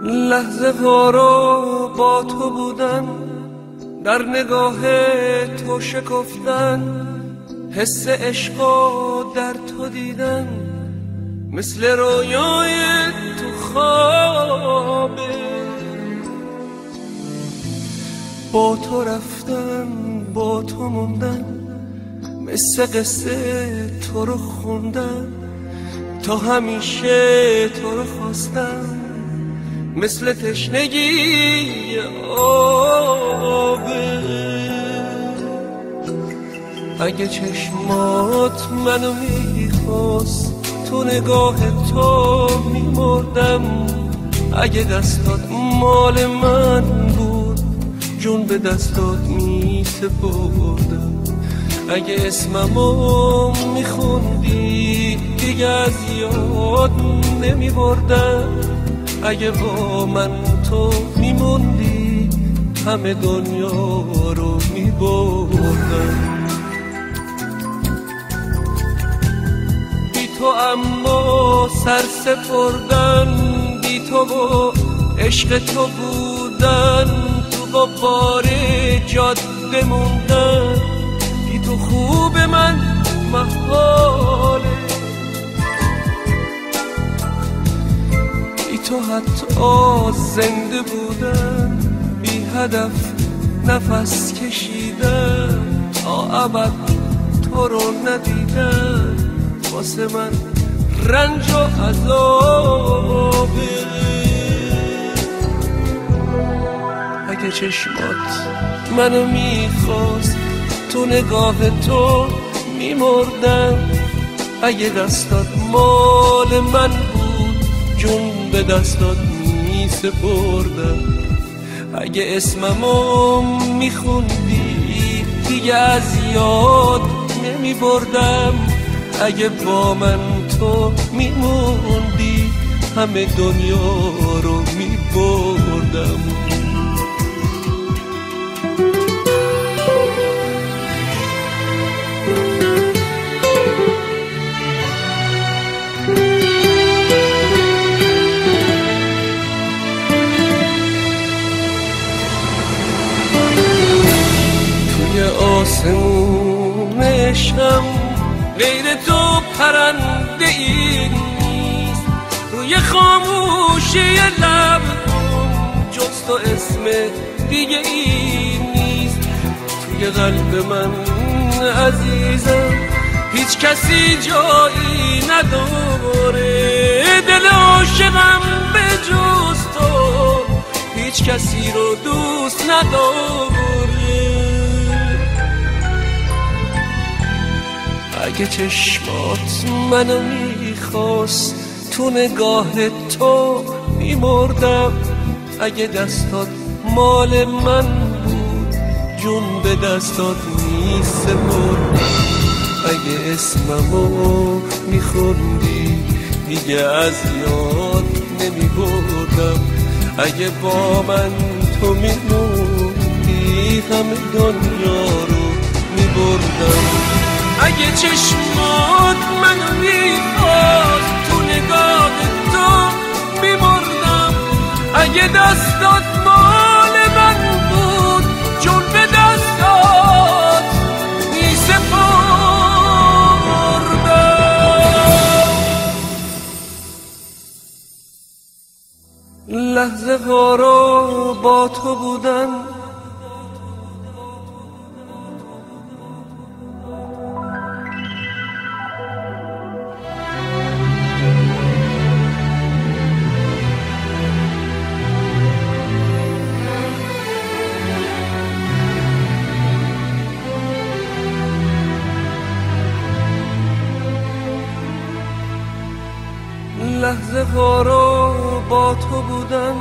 لحظه ها رو با تو بودن، در نگاه تو شکفتن، حس عشق در تو دیدن، مثل رویای تو خوابه. با تو رفتن، با تو موندن، مثل قصه تو رو خوندن، تا همیشه تو رو خواستن، مثل تشنگی آبه. اگه چشمات منو میخواست، تو نگاه تو میمردم. اگه دستات مال من بود، جون به دستات میسپردم. اگه اسممو میخوندی، دیگه از یاد نمیبردم. اگه با من تو میموندی، همه دنیا رو میبردم. بی تو اما سر سپردن، بی تو و عشق تو بودن، تو با بار جاده موندن. بی تو خوب من محاله، بی تو حتی زنده بودن، بی هدف نفس کشیدن، تا ابد تو رو ندیدن، واسه من رنج و عذابه. اگه چشمات منو میخواست، تو نگاه تو میمردم. اگه دستات مال من بود، جون به دستات میسپردم. اگه اسممو میخوندی، دیگه از یاد نمیبردم. اگه با من تو میموندی، همه دنیا رو میبردم. آسمون عشقم غیر تو پرنده ای نیست، روی خاموشی لب جز تو اسم دیگه ای نیست. توی قلب من عزیزم هیچ کسی جایی نداره، دل عاشقم به جز تو هیچ کسی رو دوست نداره. اگه چشمات منو میخواست، تو نگاه تو میمردم. اگه دستات مال من بود، جون به دستات میسپردم. اگه اسممو میخوندی، دیگه از یاد نمیبردم. اگه با من تو میموندی، همه دنیا رو میبردم. اگه چشمات منو میخواست، تو نگاه تو میمردم. اگه دستات مال من بود، جون به دستات میسپردم. لحظه ها رو با تو بودن، لحظه ها رو با تو بودن.